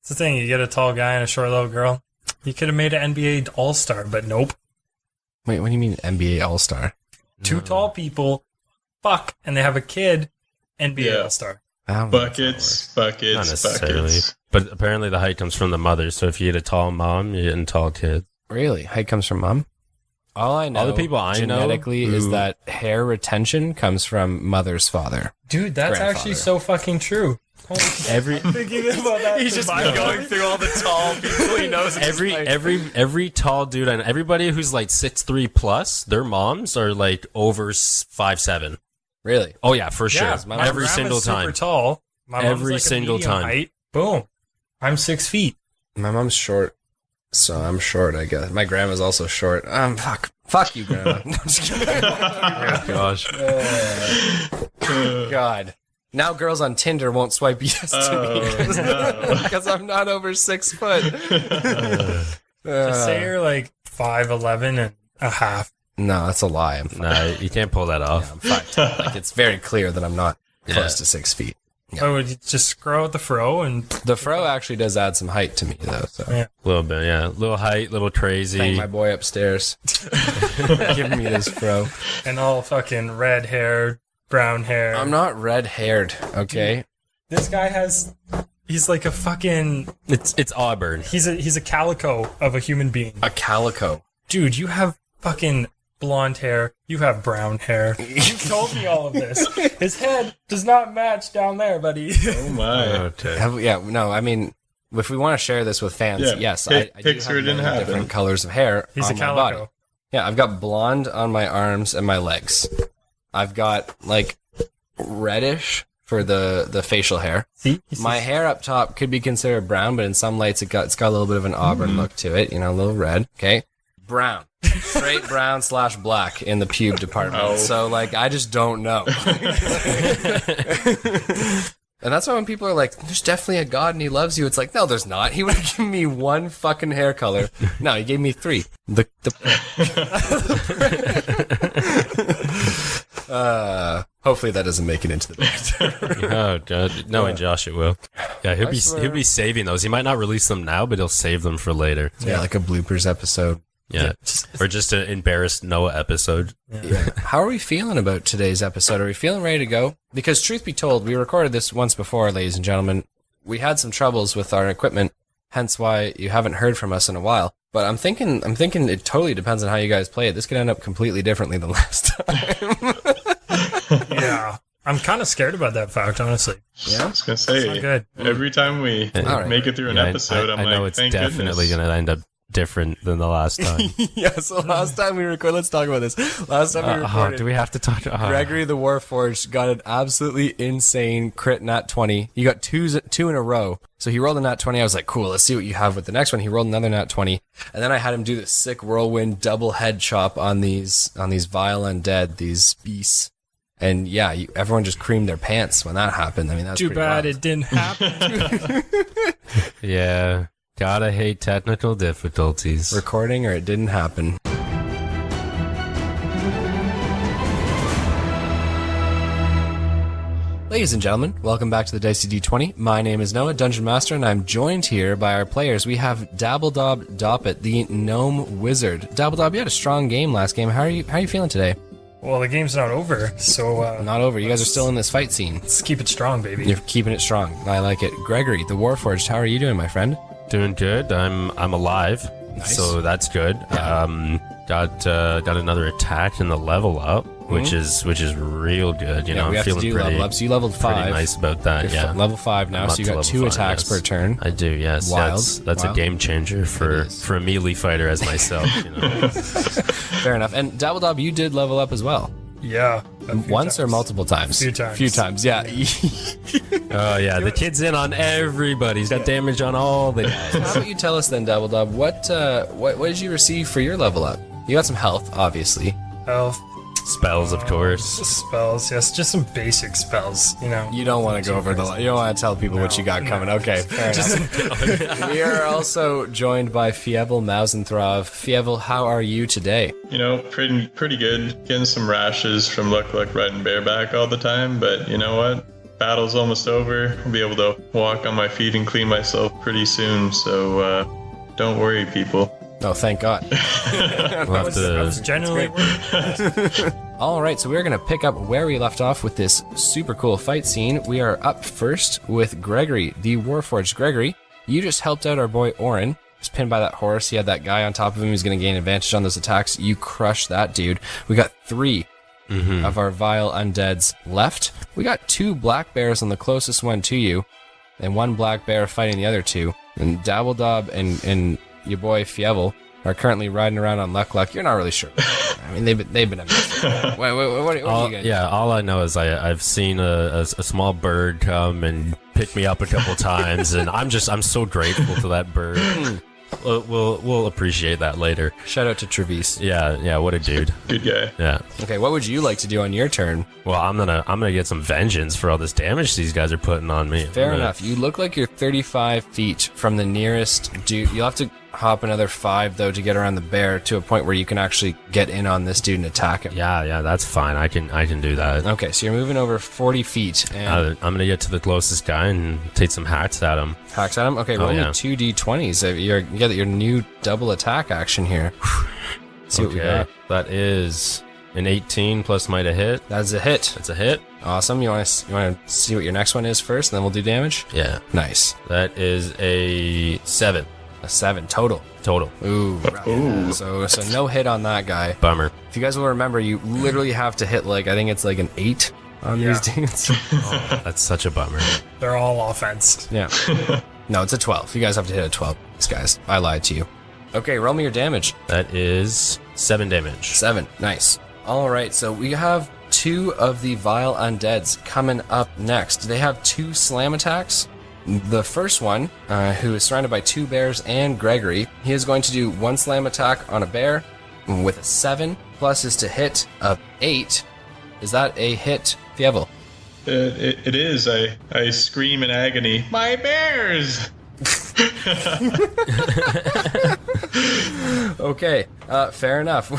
It's the thing, you get a tall guy and a short little girl. You could have made an NBA All-Star, but nope. Wait, what do you mean NBA All-Star? Two tall people, fuck, and they have a kid, NBA All-Star. Buckets. Not necessarily. But apparently the height comes from the mother, so if you get a tall mom, you're getting tall kids. Really? Height comes from mom? All I know All the people I genetically know is that hair retention comes from mother's father. Dude, that's actually so fucking true. Thinking about that. He's just going through all the tall people he knows. Every tall dude and everybody who's like 6'3" plus, their moms are like over 5'7". Really? Oh yeah, for sure. Yeah, Every single time. Super tall. My Every mom's like single a medium time. height. Boom. I'm 6 feet. My mom's short, so I'm short, I guess. My grandma's also short. Fuck you, grandma. No, I'm just kidding. Oh, gosh. God. Now girls on Tinder won't swipe yes to me because I'm not over 6 foot. Just say you're like 5'11" and a half. No, that's a lie. Nah, you can't pull that off. I'm 5'10". Like, it's very clear that I'm not close to 6 feet. Yeah. Oh, would you just grow out the fro and... The fro actually does add some height to me, though. So. Yeah. A little bit, yeah. Little height, little crazy. Thank my boy upstairs. Giving me this fro. And all fucking red hair, brown hair. I'm not red-haired, okay? This guy has... He's like a fucking... It's Auburn. He's a calico of a human being. A calico. Dude, you have fucking blonde hair. You have brown hair. You told me all of this. His head does not match down there, buddy. Oh my. Okay. I mean, if we want to share this with fans, yes, I do picture have it didn't many happen. different colors of hair He's on a my calico. body. Yeah, I've got blonde on my arms and my legs. I've got, like, reddish for the facial hair. See? My hair up top could be considered brown, but in some lights it's got a little bit of an auburn look to it, a little red. Okay, brown, straight brown / black in the pube department. Oh. So like, I just don't know. And that's why when people are like, "There's definitely a God and He loves you," it's like, no, there's not. He would have given me one fucking hair color. No, He gave me 3. Hopefully that doesn't make it into the picture. Oh, God. Knowing Josh, it will. Yeah, he'll be saving those. He might not release them now, but he'll save them for later. Yeah, like a bloopers episode. Yeah. Or just an embarrassed Noah episode. Yeah. How are we feeling about today's episode? Are we feeling ready to go? Because truth be told, we recorded this once before, ladies and gentlemen. We had some troubles with our equipment, hence why you haven't heard from us in a while. But I'm thinking it totally depends on how you guys play it. This could end up completely differently than last time. Yeah. I'm kind of scared about that fact, honestly. Yeah, I was going to say, not good. every time we make it through an episode, I know like, it's thank definitely goodness. going to end up different than the last time. Yeah, so last time we recorded, let's talk about this. Last time we recorded, do we have to talk? Gregory the Warforged got an absolutely insane crit nat 20. He got two in a row. So he rolled a nat 20. I was like, cool, let's see what you have with the next one. He rolled another nat 20. And then I had him do this sick whirlwind double head chop on these vile undead, these beasts. And yeah, everyone just creamed their pants when that happened. I mean, that's too pretty bad wild. it didn't happen. Yeah. Gotta hate technical difficulties. Recording or it didn't happen. Ladies and gentlemen, welcome back to the Dicey D20. My name is Noah, Dungeon Master, and I'm joined here by our players. We have Dabble Doppit, the Gnome Wizard. Dabble, you had a strong game last game. How are you feeling today? Well, the game's not over, so... Not over. You guys are still in this fight scene. Let's keep it strong, baby. You're keeping it strong. I like it. Gregory, the Warforged, how are you doing, my friend? Doing good. I'm alive, Nice. so that's good. Yeah. Got another attack in the level up, which is real good. You know, we I'm have to feeling do pretty level up. So you leveled 5. pretty nice about that. You're Yeah, level 5 now, I'm so up you to got level 2 5, attacks yes. per turn. I do. Yes, Wild. that's Wild. a game changer for a melee fighter as myself. You know. Fair enough. And Dabble, you did level up as well. Yeah. Once or multiple times? Few times. Few times, yeah. Oh yeah, the kid's in on everybody. He's got damage on all the guys. How about you tell us then, Dabble, what did you receive for your level up? You got some health, obviously. Health, Spells, of course. spells, yes, just some basic spells, you know. You don't want to go over you don't want to tell people what you got coming. Okay, fair enough. We are also joined by Fievel Mousentrouve. Fievel, how are you today? You know, pretty good. Getting some rashes from look riding bareback all the time, but you know what? battle's almost over. I'll be able to walk on my feet and clean myself pretty soon, so don't worry, people. Oh, thank God. We'll have I was to. genuinely worried. All right, so we're going to pick up where we left off with this super cool fight scene. We are up first with Gregory, the Warforged. Gregory, you just helped out our boy Orin. He was pinned by that horse. He had that guy on top of him who's going to gain advantage on those attacks. You crushed that dude. We got 3 of our vile undeads left. We got 2 black bears on the closest one to you, and 1 black bear fighting the other 2. And Dabble and your boy Fievel are currently riding around on Luck. You're not really sure. I mean, they've been amazing. what are you guys? Yeah, all I know is I've seen a small bird come and pick me up a couple times, and I'm so grateful to that bird. We'll appreciate that later. Shout out to Travis. Yeah, what a dude. Good guy. Yeah. Okay, what would you like to do on your turn? Well, I'm gonna get some vengeance for all this damage these guys are putting on me. Fair enough. You look like you're 35 feet from the nearest dude. You'll have to hop another 5 though to get around the bear to a point where you can actually get in on this dude and attack him. Yeah, that's fine. I can do that. Okay, so you're moving over 40 feet and I'm gonna get to the closest guy and take some hacks at him. hacks at him. Okay, roll me 2 d20s. You get your new double attack action here. See what we got. That is an 18 plus might have hit. That's a hit. That's a hit. Awesome. You want to see what your next one is first, and then we'll do damage. Yeah. Nice. That is a 7 A 7 total. total. Ooh. Right. Ooh. So no hit on that guy. Bummer. If you guys will remember, you literally have to hit I think it's an 8 on these dudes. That's such a bummer. They're all offense. Yeah. No, it's a 12. You guys have to hit a 12. These guys. I lied to you. Okay, roll me your damage. That is 7 damage. 7. Nice. All right, so we have 2 of the vile undeads coming up next. They have 2 slam attacks. The first one, who is surrounded by 2 bears and Gregory, he is going to do 1 slam attack on a bear with a 7, plus his to hit of 8. Is that a hit, Fievel? It is. I scream in agony, my bears! Okay, fair enough.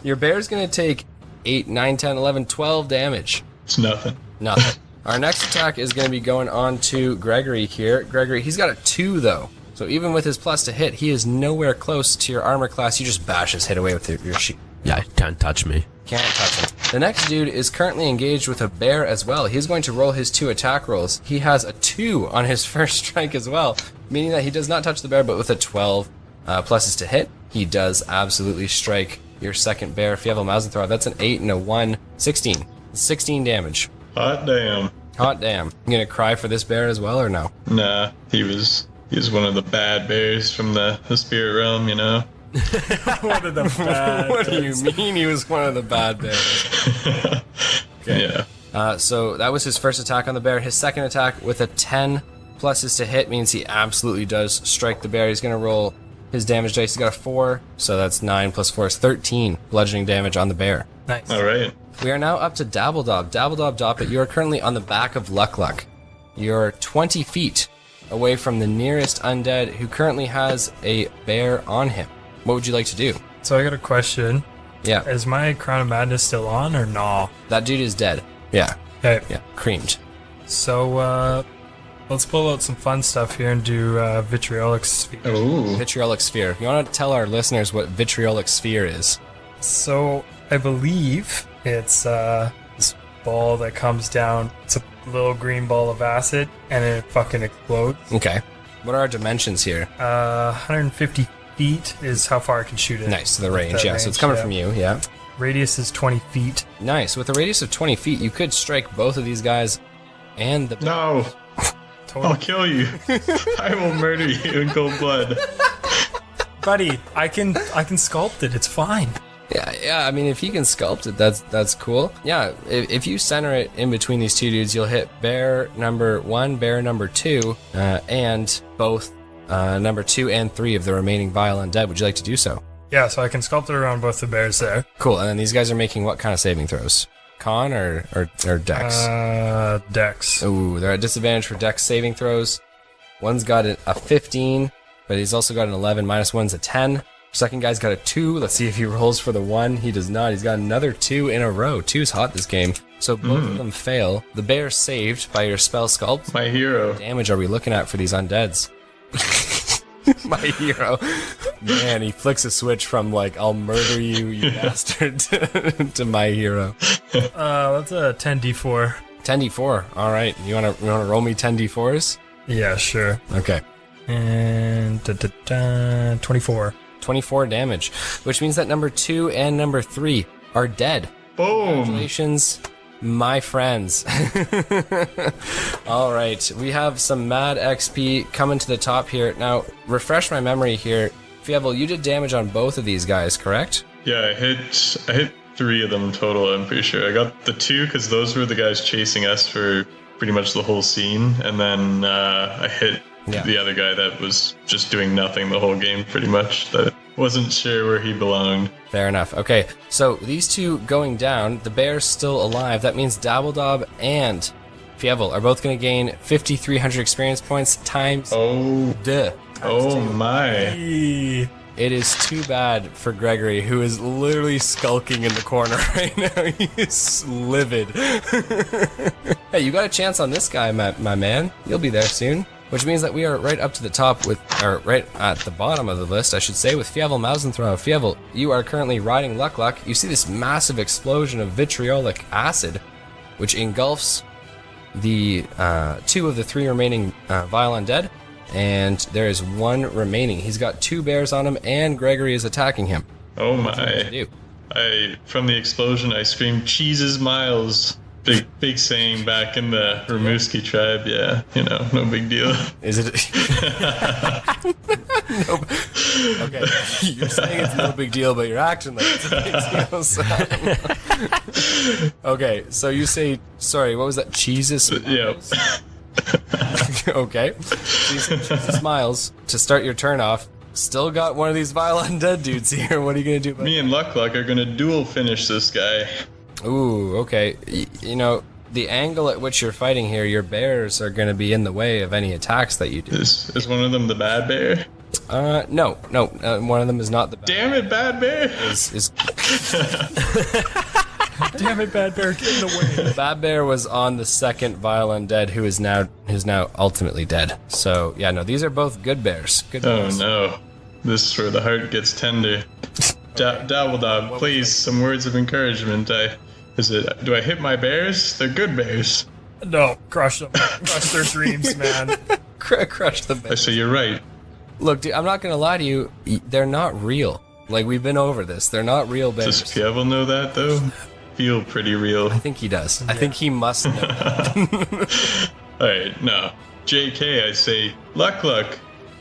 Your bear's going to take 8, 9, 10, 11, 12 damage. It's nothing. Nothing. Our next attack is going to be going on to Gregory here. Gregory, he's got a 2, though. So even with his plus to hit, he is nowhere close to your armor class. You just bash his hit away with your shield. Yeah, can't touch me. Can't touch him. The next dude is currently engaged with a bear as well. He's going to roll his 2 attack rolls. He has a 2 on his first strike as well, meaning that he does not touch the bear, but with a 12 plus his to hit, he does absolutely strike your second bear. If you have a Mousentrouve, that's an 8 and a 1, 16. 16 damage. Hot damn. Hot damn. You gonna cry for this bear as well, or no? Nah, he was one of the bad bears from the spirit realm, you know? One of the bad. What do you mean he was one of the bad bears? Yeah. So that was his first attack on the bear. His second attack with a 10 plus his to hit means he absolutely does strike the bear. He's going to roll his damage dice. He's got a 4, so that's 9 plus 4 is 13 bludgeoning damage on the bear. Nice. All right. We are now up to Dabble. Doppit, you are currently on the back of Luck. You're 20 feet away from the nearest undead who currently has a bear on him. What would you like to do? So I got a question. Yeah, Is my Crown of Madness still on or no? that dude is dead. Yeah, Okay. yeah, creamed. So let's pull out some fun stuff here and do Vitriolic Sphere. Ooh. Vitriolic Sphere. You want to tell our listeners what Vitriolic Sphere is? So I believe it's this ball that comes down. It's a little green ball of acid, and it fucking explodes. Okay. What are our dimensions here? 150 feet is how far I can shoot it. Nice, the With range, that yeah. So it's coming yeah. from you, yeah. Radius is 20 feet. Nice. With a radius of 20 feet, you could strike both of these guys and the... No. Total. I'll kill you. I will murder you in cold blood. Buddy, I can sculpt it. It's fine. Yeah, I mean, if he can sculpt it, that's cool. Yeah, if you center it in between these two dudes, you'll hit bear number 1, bear number 2, and both number 2 and 3 of the remaining vile undead. Would you like to do so? Yeah, so I can sculpt it around both the bears there. Cool, and then these guys are making what kind of saving throws? Con or dex? Dex. Ooh, they're at disadvantage for dex saving throws. One's got a 15, but he's also got an 11. Minus one's a 10. Second guy's got a 2. Let's see if he rolls for the 1. He does not. He's got another 2 in a row. 2's hot this game. So both of them fail. The bear saved by your spell sculpt. My hero. Damage are we looking at for these undeads? My hero. Man, he flicks a switch from like, I'll murder you, you bastard, to my hero. That's a 10d4. 10d4. All right. You wanna roll me 10d4s? Yeah, sure. Okay. And 24. 24 damage, which means that number 2 and number 3 are dead. Boom. Congratulations, my friends. All right, we have some mad XP coming to the top here. Now, refresh my memory here. Fievel, you did damage on both of these guys, correct? Yeah, I hit 3 of them total, I'm pretty sure. I got the 2 because those were the guys chasing us for pretty much the whole scene. And then I hit the other guy that was just doing nothing the whole game, pretty much. That wasn't sure where he belonged. Fair enough. Okay, so these two going down, the bear's still alive. That means Dabbledob and Fievel are both going to gain 5,300 experience points times My. It is too bad for Gregory, who is literally skulking in the corner right now. He is livid. Hey, you got a chance on this guy, my man. You'll be there soon. Which means that we are right up to the top or right at the bottom of the list, I should say, with Fievel Mousentrouve. Fievel, you are currently riding Luck. You see this massive explosion of vitriolic acid, which engulfs the 2 of the 3 remaining vile undead, and there is 1 remaining. He's got 2 bears on him, and Gregory is attacking him. Oh my. From the explosion, I screamed, "Cheeses Miles." Big saying back in the Ramuski tribe, yeah, no big deal. Is it? No. Okay, you're saying it's no big deal, but you're acting like it's a big deal. So. Okay, so you say, sorry, what was that? Jesus Miles? Yeah. Okay, so you say Jesus Miles to start your turn off. Still got one of these vile undead dudes here. What are you going to do about Me and Luck are going to dual finish this guy. Ooh, okay. The angle at which you're fighting here, your bears are going to be in the way of any attacks that you do. Is one of them the bad bear? No. One of them is not the bad Damn it, bad bear! Damn it, bad bear, get in the way. Bad bear was on the second vile undead, who is now ultimately dead. So yeah, no, these are both good bears. Good bears. Oh no, this is where the heart gets tender. Dabbledob, please, some words of encouragement. Do I hit my bears? They're good bears. No, crush them. Crush their dreams, man. Crush the bears. I say you're right. Look, dude, I'm not gonna lie to you. They're not real. Like, we've been over this. They're not real bears. Does Fievel know that though? Feel pretty real. I think he does. Yeah. I think he must know that. Alright, no. JK, I say, Luck,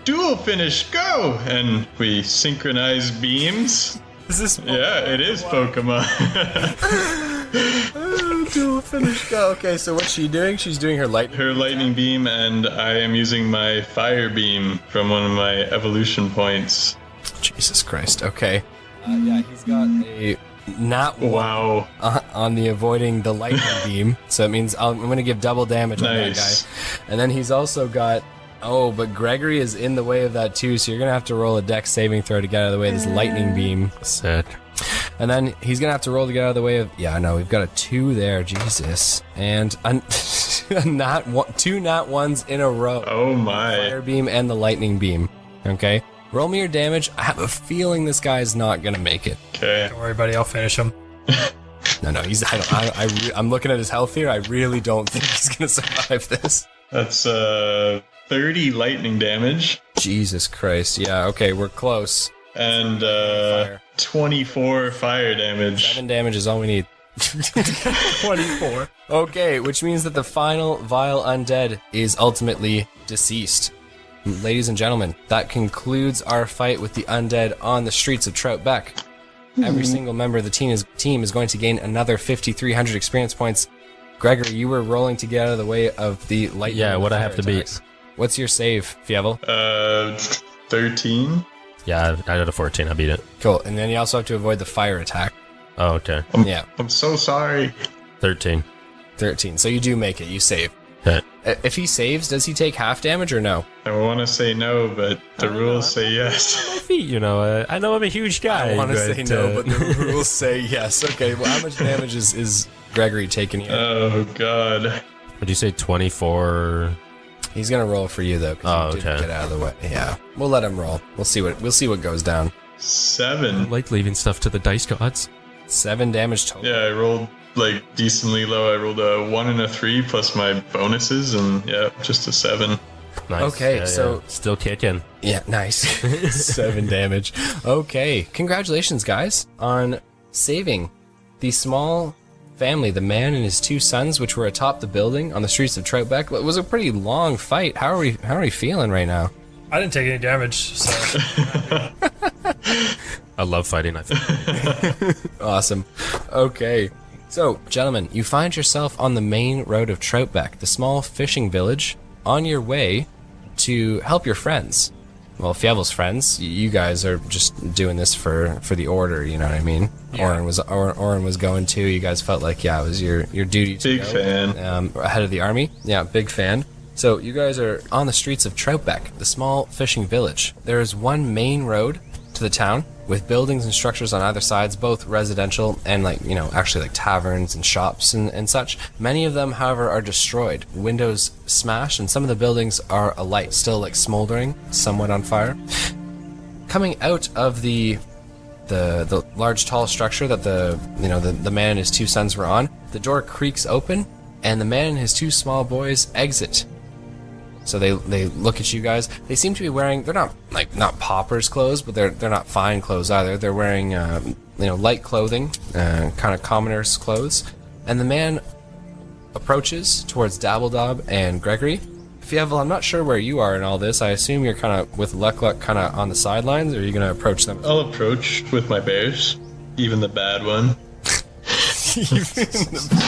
dual finish, go! And we synchronize beams. Is this Pokemon? Yeah, it is Pokemon. Dual finish, go. Okay, so what's she doing? She's doing her lightning beam, and I am using my fire beam from one of my evolution points. Jesus Christ, okay. Yeah, he's got a nat 1 on the avoiding the lightning beam, so it means I'm going to give double damage on that guy. And then he's also got... Oh, but Gregory is in the way of that too, so you're going to have to roll a dex saving throw to get out of the way of this lightning beam. Sick. And then he's going to have to roll to get out of the way of... Yeah, I know, we've got a 2 there, Jesus. And two nat 1s in a row. Oh my. The fire beam and the lightning beam. Okay? Roll me your damage. I have a feeling this guy's not going to make it. Okay. Don't worry, buddy, I'll finish him. No, I'm looking at his health here. I really don't think he's going to survive this. That's 30 lightning damage. Jesus Christ. Yeah, okay, we're close. And 24 fire damage. 7 damage is all we need. 24. Okay, which means that the final vile undead is ultimately deceased. Ladies and gentlemen, that concludes our fight with the undead on the streets of Troutbeck. Every single member of the team is going to gain another 5,300 experience points. Gregory, you were rolling to get out of the way of the lightning. Yeah, what I have to attacks. beat. What's your save, Fievel? 13. Yeah, I got a 14. I beat it. Cool. And then you also have to avoid the fire attack. Oh, okay. Yeah. I'm so sorry. 13. 13. So you do make it. You save. Hit. if he saves, does he take half damage or no? I want to say no, but the rules say yes. Feet, you know. I know I'm a huge guy. I want to but, say no, but the rules say yes. Okay, well, how much damage is Gregory taking here? Oh, God. Would you say 24? He's gonna roll for you though. 'Cause you did get out of the way. Yeah, we'll let him roll. We'll see what goes down. 7. I like leaving stuff to the dice gods. 7 damage total. Yeah, I rolled like decently low. I rolled a 1 and a 3 plus my bonuses, and yeah, just a 7. Nice. Okay, so- still kicking. Yeah, nice. 7 damage. Okay, congratulations, guys, on saving the small family, the man and his 2 sons, which were atop the building on the streets of Troutbeck. It was a pretty long fight. How are we feeling right now? I didn't take any damage, so I love fighting. I think. Awesome. Okay. So, gentlemen, you find yourself on the main road of Troutbeck, the small fishing village, on your way to help your friends. Well, Fievel's friends. You guys are just doing this for the order, you know what I mean? Yeah. Orin was going too. You guys felt like, yeah, it was your duty to Big go. fan. Ahead of the army. Yeah, big fan. So you guys are on the streets of Troutbeck, the small fishing village. There is one main road to the town with buildings and structures on either sides, both residential and actually like taverns and shops and such. Many of them, however, are destroyed. Windows smashed, and some of the buildings are alight, still like smoldering, somewhat on fire. Coming out of the large tall structure that the man and his 2 sons were on, the door creaks open, and the man and his 2 small boys exit. So they look at you guys. They seem to be wearing, they're not paupers clothes, but they're not fine clothes either. They're wearing light clothing, kind of commoners clothes. And the man approaches towards Dabble and Gregory. Fievel, I'm not sure where you are in all this. I assume you're kind of with Luck kind of on the sidelines, or are you going to approach them? I'll approach with my bears, even the bad one.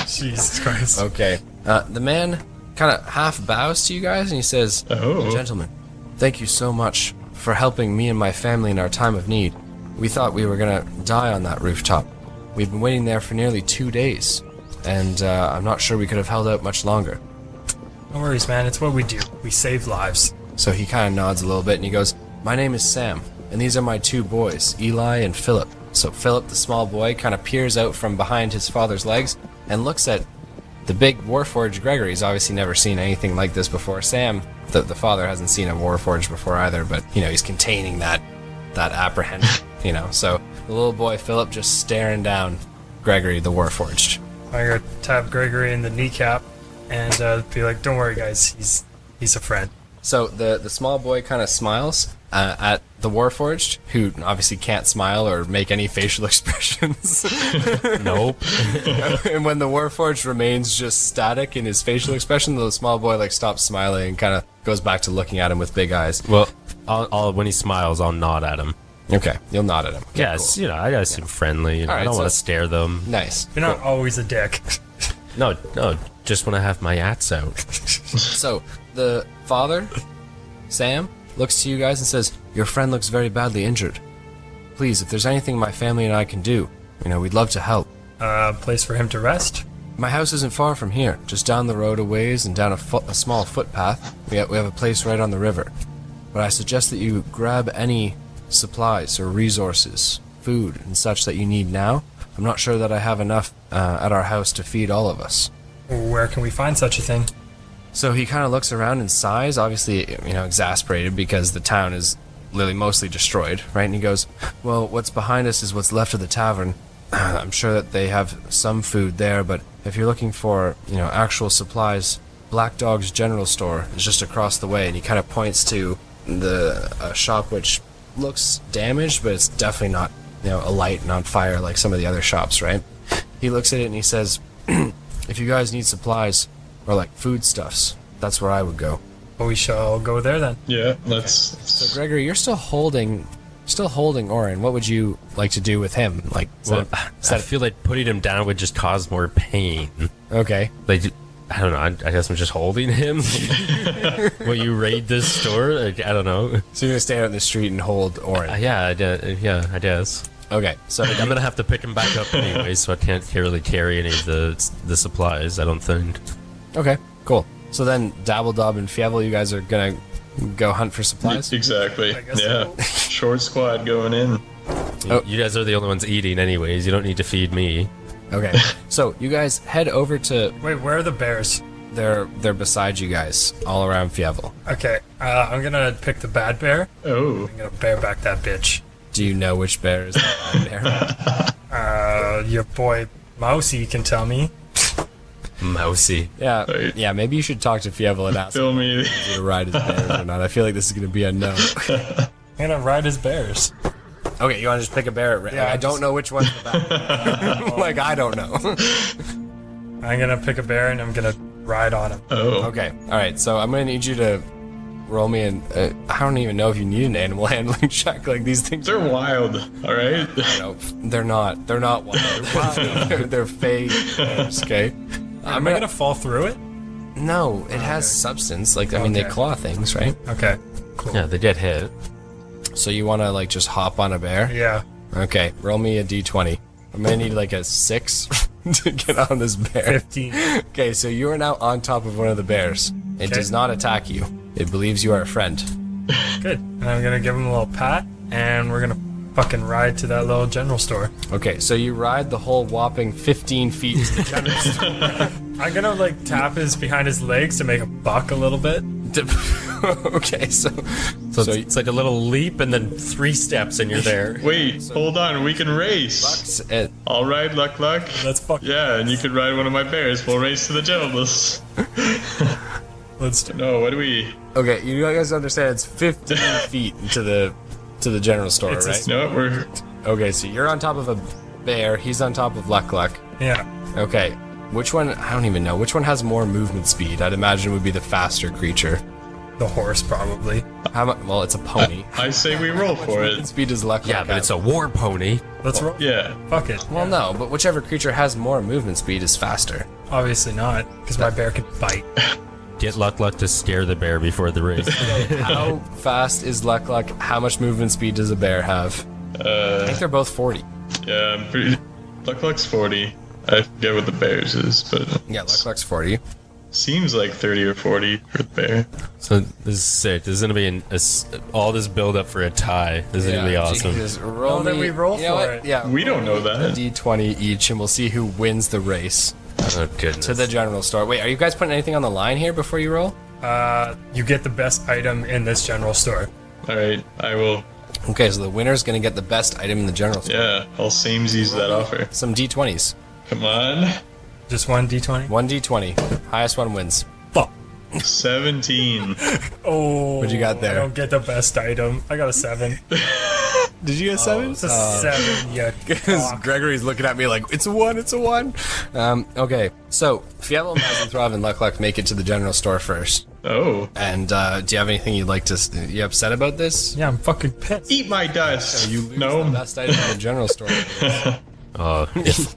Jesus Christ. Okay. The man kind of half bows to you guys and he says, Oh. Gentlemen, thank you so much for helping me and my family in our time of need. We thought we were going to die on that rooftop. We've been waiting there for nearly 2 days, and I'm not sure we could have held out much longer. No worries, man. It's what we do. We save lives. So he kind of nods a little bit and he goes, My name is Sam, and these are my 2 boys, Eli and Philip. So Philip, the small boy, kind of peers out from behind his father's legs and looks at the big Warforged Gregory. He's obviously never seen anything like this before. Sam, the father, hasn't seen a Warforged before either, but, he's containing that apprehension, So the little boy, Philip, just staring down Gregory, the Warforged. I'm gonna tap Gregory in the kneecap and be like, "Don't worry, guys. He's a friend." So the small boy kind of smiles at the Warforged, who obviously can't smile or make any facial expressions. Nope. And when the Warforged remains just static in his facial expression, the small boy stops smiling and kind of goes back to looking at him with big eyes. Well, I'll when he smiles, I'll nod at him. Okay, you'll nod at him. Okay, Yes, cool. I gotta seem friendly. All right, I don't so- want to stare them. Nice. You're not always a dick. No, just when I have my ats out. So the father, Sam, looks to you guys and says, Your friend looks very badly injured. Please, if there's anything my family and I can do, we'd love to help. Place for him to rest. My house isn't far from here, just down the road a ways and down a small footpath. We have a place right on the river. But I suggest that you grab any supplies or resources, food and such that you need now. I'm not sure that I have enough at our house to feed all of us. Where can we find such a thing? So he kind of looks around and sighs, obviously, exasperated because the town is literally mostly destroyed, right? And he goes, Well, what's behind us is what's left of the tavern. I'm sure that they have some food there, but if you're looking for, actual supplies, Black Dog's General Store is just across the way, and he kind of points to the shop which looks damaged, but it's definitely not, alight and on fire like some of the other shops, right? He looks at it and he says, If you guys need supplies or foodstuffs, that's where I would go. Well, we shall go there then. Yeah, let's. So Gregory, you're still holding Orin. What would you like to do with him? Well, I feel like putting him down would just cause more pain. Okay. I don't know. I guess I'm just holding him. Will you raid this store? I don't know. So you're gonna stand out in the street and hold Orin. Yeah, I guess. Okay. So I'm gonna have to pick him back up anyway, so I can't really carry any of the supplies. I don't think. okay, cool. So then, Dabble, Dob, and Fievel, you guys are gonna go hunt for supplies? Exactly. I guess Yeah. so. Short squad going in. You guys are the only ones eating, anyways. You don't need to feed me. Okay. So, you guys head over to... Wait, where are the bears? They're beside you guys, all around Fievel. Okay, I'm gonna pick the bad bear. Oh. I'm gonna bear back that bitch. Do you know which bear is the bad bear? Your boy Mousy can tell me. Mousy. Yeah, Right. yeah. Maybe you should talk to Fievel and ask Fill me. him to ride his bears or not. I feel like this is going to be a no. I'm gonna ride his bears. Okay, you want to just pick a bear? Yeah, I don't just- know which one's the bad. Like I don't know. I'm gonna pick a bear and I'm gonna ride on him. Oh. Okay, all right. So I'm going to need you to roll me an. I don't even know if you need an animal handling check. Like these things. They're wild. All right. No, they're not. They're not wild. They're fake bears, okay. Am I gonna fall through it? No, it has substance. Like I mean, they Okay. claw things, right? Okay, cool. Yeah, they get hit. So you want to like just hop on a bear? Yeah. Okay, roll me a d20. I'm gonna need like a 6 to get on this bear. 15. Okay, so you are now on top of one of the bears. It Okay. does not attack you. It believes you are a friend. Good. And I'm gonna give him a little pat, and we're gonna fucking ride to that little general store. Okay, so you ride the whole whopping 15 feet to the general store. I'm gonna like tap his behind his legs to make a buck a little bit. Okay, so It's like a little leap and then 3 steps and you're there. Wait, hold on. We can race. it, All right, luck. Let's fuck. Yeah, and you could ride one of my bears. We'll race to the genitals. Let's do. No, what do we? okay, you guys understand it's 15 feet to the general store, It's a right? No, we're. Okay, so you're on top of a bear. He's on top of Luck. Yeah. Okay, which one? I don't even know. Which one has more movement speed? I'd imagine would be the faster creature. The horse probably. How much? Well, it's a pony. I say we roll for Movement it. speed is Luck. Yeah, but it's a war pony. Let's roll. Yeah. Fuck it. Well, no, but whichever creature has more movement speed is faster. Obviously not, because my bear can bite. Get Luck to scare the bear before the race. How fast is Luck? How much movement speed does a bear have? I think they're both 40. Yeah, I'm pretty. Luck's 40. I forget what the bears is, but Yeah, Luck's 40. seems like 30 or 40 for the bear. So this is sick. This is gonna be all this build up for a tie. This is gonna be awesome. Jesus, roll Well, then me- we roll you know for what? it. Yeah, We don't know a that. d20 each, and we'll see who wins the race Oh goodness. to the general store. Wait, are you guys putting anything on the line here before you roll? You get the best item in this general store. All right, I will. Okay, so the winner's gonna get the best item in the general store. Yeah, I'll samesies that offer. Some d20s. Come on. Just one d20. One d20. Highest one wins. Fuck. 17. Oh. What'd you got there? I don't get the best item. I got a 7. Did you get 7? It's a 7. Yeah. cock. Gregory's looking at me like, it's a 1, it's a 1. Okay, so Fievel, Mousentrouve, and Luck make it to the general store first. Oh. And do you have anything you'd like to... You upset about this? Yeah, I'm fucking pissed. Eat my dust. You lose the No. best item in the general store. Oh,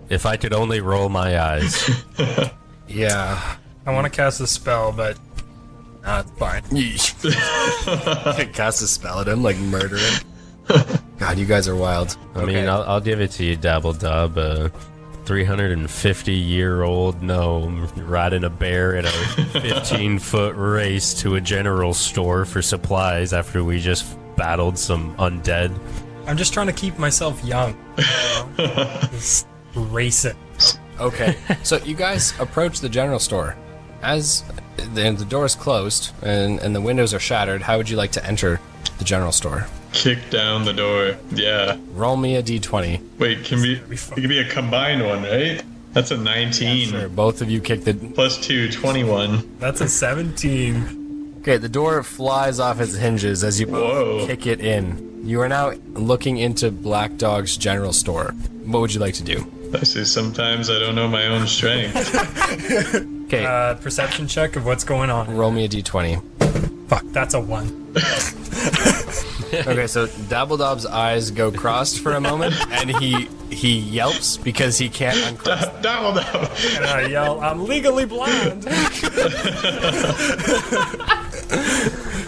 if I could only roll my eyes. Yeah. I want to cast a spell, but it's fine. Cast a spell at him, like murder him. God, you guys are wild. I mean, I'll give it to you, Dabble Dub. 350-year-old gnome riding a bear in a 15-foot race to a general store for supplies after we just battled some undead. I'm just trying to keep myself young. You know? Just racing. Okay, so you guys approach the general store. As the door is closed and the windows are shattered, how would you like to enter the general store? Kick down the door. Yeah. Roll me a d20. Wait, it can be a combined one, right? That's a 19. Sure, both of you kick the... Plus 2, 21. That's a 17. Okay, the door flies off its hinges as you both Whoa. kick it in. You are now looking into Black Dog's general store. What would you like to do? I say sometimes I don't know my own strength. Okay, Perception check of what's going on. roll me a d20. Fuck, that's a 1. Okay, so Dabbledob's eyes go crossed for a moment, and he yelps because he can't uncross them. Dabble. And I yell, I'm legally blind.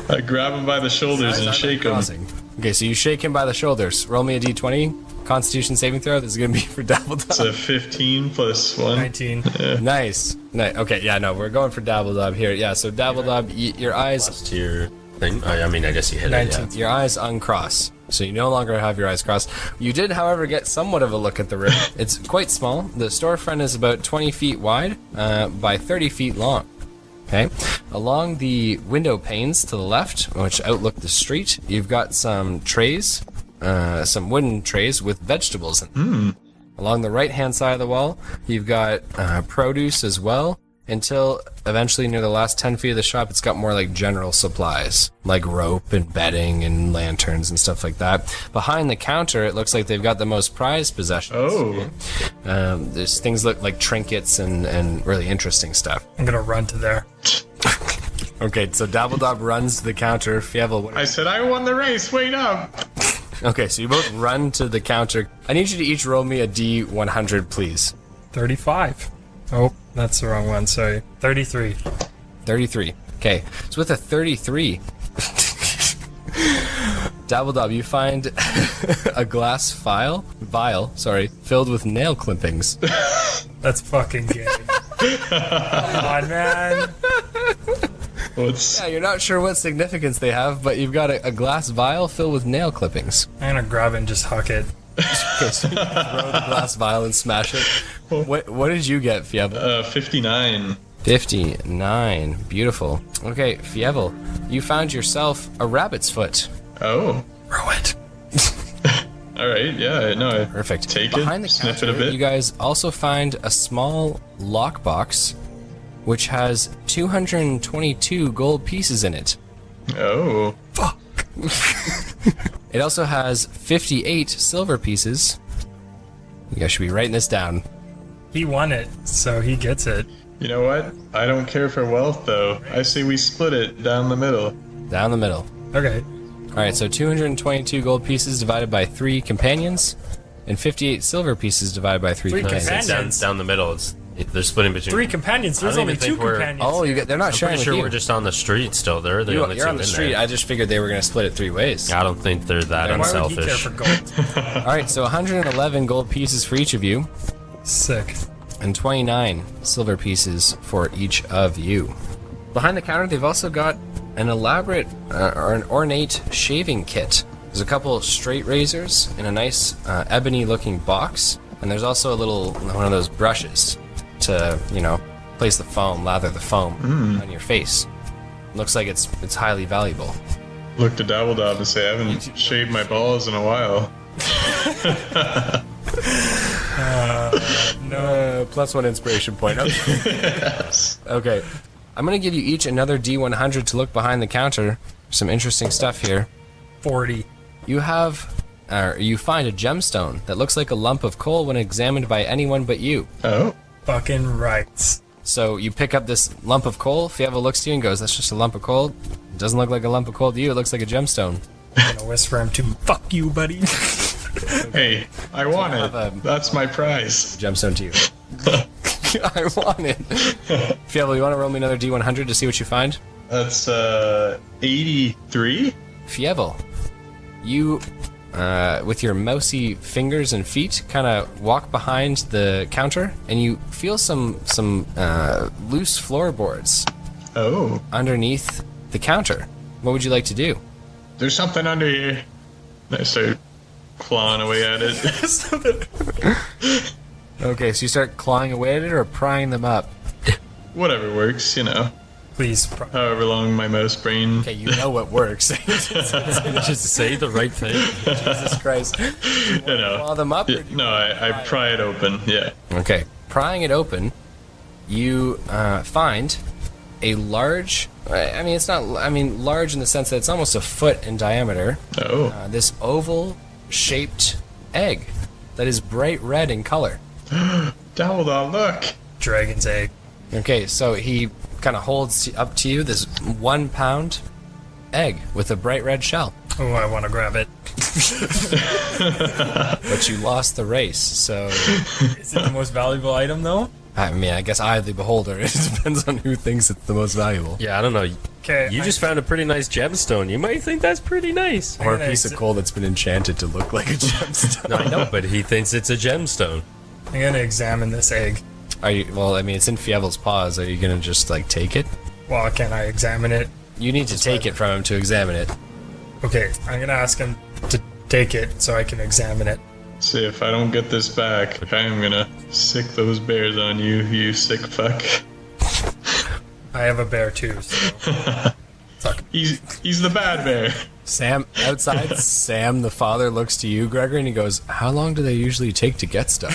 I grab him by the shoulders and shake him. Crossing. Okay, so you shake him by the shoulders. Roll me a d20. Constitution saving throw. This is going to be for Dabble It's a Dob. 15 plus 1. 19. Nice. Okay, yeah, no, we're going for Dabble Dob here. Yeah, so Dabble Dob, your eyes... Plus to your thing. I mean, I guess you hit 19. it. Yeah. Your eyes uncross, so you no longer have your eyes crossed. You did, however, get somewhat of a look at the room. It's quite small. The storefront is about 20 feet wide by 30 feet long. Okay. Along the window panes to the left, which outlook the street, you've got some trays, some wooden trays with vegetables in them. Along the right-hand side of the wall, you've got produce as well, until eventually near the last 10 feet of the shop, it's got more like general supplies, like rope and bedding and lanterns and stuff like that. Behind the counter, it looks like they've got the most prized possessions. Oh. There's things like trinkets and really interesting stuff. I'm gonna run to there. Okay, so Dabble Dob runs to the counter. Fievel, what I said I won the race. Wait up. Okay, so you both run to the counter. I need you to each roll me a D100, please. 35. Oh, that's the wrong one. Sorry. 33. 33. Okay, so with a 33, Dabble Dob, you find a glass vial, filled with nail clippings. That's fucking gay. Come on, man. Yeah, you're not sure what significance they have, but you've got a glass vial filled with nail clippings. I'm gonna grab it and just huck it. Okay, so you throw the glass vial and smash it. What did you get, Fievel? 59. 59. Beautiful. Okay, Fievel, you found yourself a rabbit's foot. Oh. Throw it. All right. Yeah. No. I Perfect. Take Behind it. the Sniff counter, it a bit. you guys also find a small lockbox, which has 222 gold pieces in it. Oh. It also has 58 silver pieces. You guys should be writing this down. He won it, so he gets it. You know what? I don't care for wealth though. I say we split it down the middle. Down the middle. Okay. Alright, so 222 gold pieces divided by 3 companions, and 58 silver pieces divided by 3 Three companions. companions. Down the middle. They're splitting between 3 companions. There's I don't only even 2 think we're- companions. Oh, they're not I'm sharing pretty sure with you. we're just on the street still. They're the only You're two on the in street. there. I just figured they were going to split it 3 ways. I don't think they're that Why would he unselfish. care for gold? Alright, so 111 gold pieces for each of you, Sick. and 29 silver pieces for each of you. Behind the counter, they've also got an elaborate or an ornate shaving kit. There's a couple straight razors in a nice ebony-looking box, and there's also a little one of those brushes to, place the foam, lather the foam on your face. Looks like it's highly valuable. Look to Dabble Dob and say I haven't shaved my balls in a while. +1 inspiration point. Okay. Yes. Okay. I'm going to give you each another D100 to look behind the counter. Some interesting stuff here. 40. You find a gemstone that looks like a lump of coal when examined by anyone but you. Oh. Fucking rights. So you pick up this lump of coal. Fievel looks to you and goes, "That's just a lump of coal. It doesn't look like a lump of coal to you. It looks like a gemstone." I'm gonna whisper him to fuck you, buddy. Hey, I want have a- it. That's my prize. Gemstone to you. I want it. Fievel, you want to roll me another D100 to see what you find? That's 83. Fievel, you, with your mousy fingers and feet, kind of walk behind the counter, and you feel some loose floorboards Oh. underneath the counter. What would you like to do? There's something under here. I start clawing away at it. Okay, so you start clawing away at it or prying them up? Whatever works, Please. However long my mouse brain. Okay, you know what works. Just say the right thing. Jesus Christ. Claw them up? Yeah, no, I pry it open. Yeah. Okay, prying it open, you find a large. Large in the sense that it's almost a foot in diameter. Oh. This oval-shaped egg that is bright red in color. Dabble Dob, look. Dragon's egg. Okay, so he kind of holds up to you this 1 pound egg with a bright red shell. Oh, I want to grab it. But you lost the race, so Is it the most valuable item, though? I guess I the beholder. It depends on who thinks it's the most valuable. Yeah, I don't know. Okay. You just found a pretty nice gemstone. You might think that's pretty nice. Or a piece of coal that's been enchanted to look like a gemstone. No, I know, but he thinks it's a gemstone. I'm gonna examine this egg. Are you? Well, I mean, it's in Fievel's paws. Are you gonna just like take it? Well, can I examine it? You need to take it from him to examine it. Okay, I'm gonna ask him to take it so I can examine it. See, if I don't get this back, I am gonna sick those bears on you, you sick fuck. I have a bear too, so... He's the bad bear. Sam, outside, Sam, the father, looks to you, Gregory, and he goes, "How long do they usually take to get stuff?"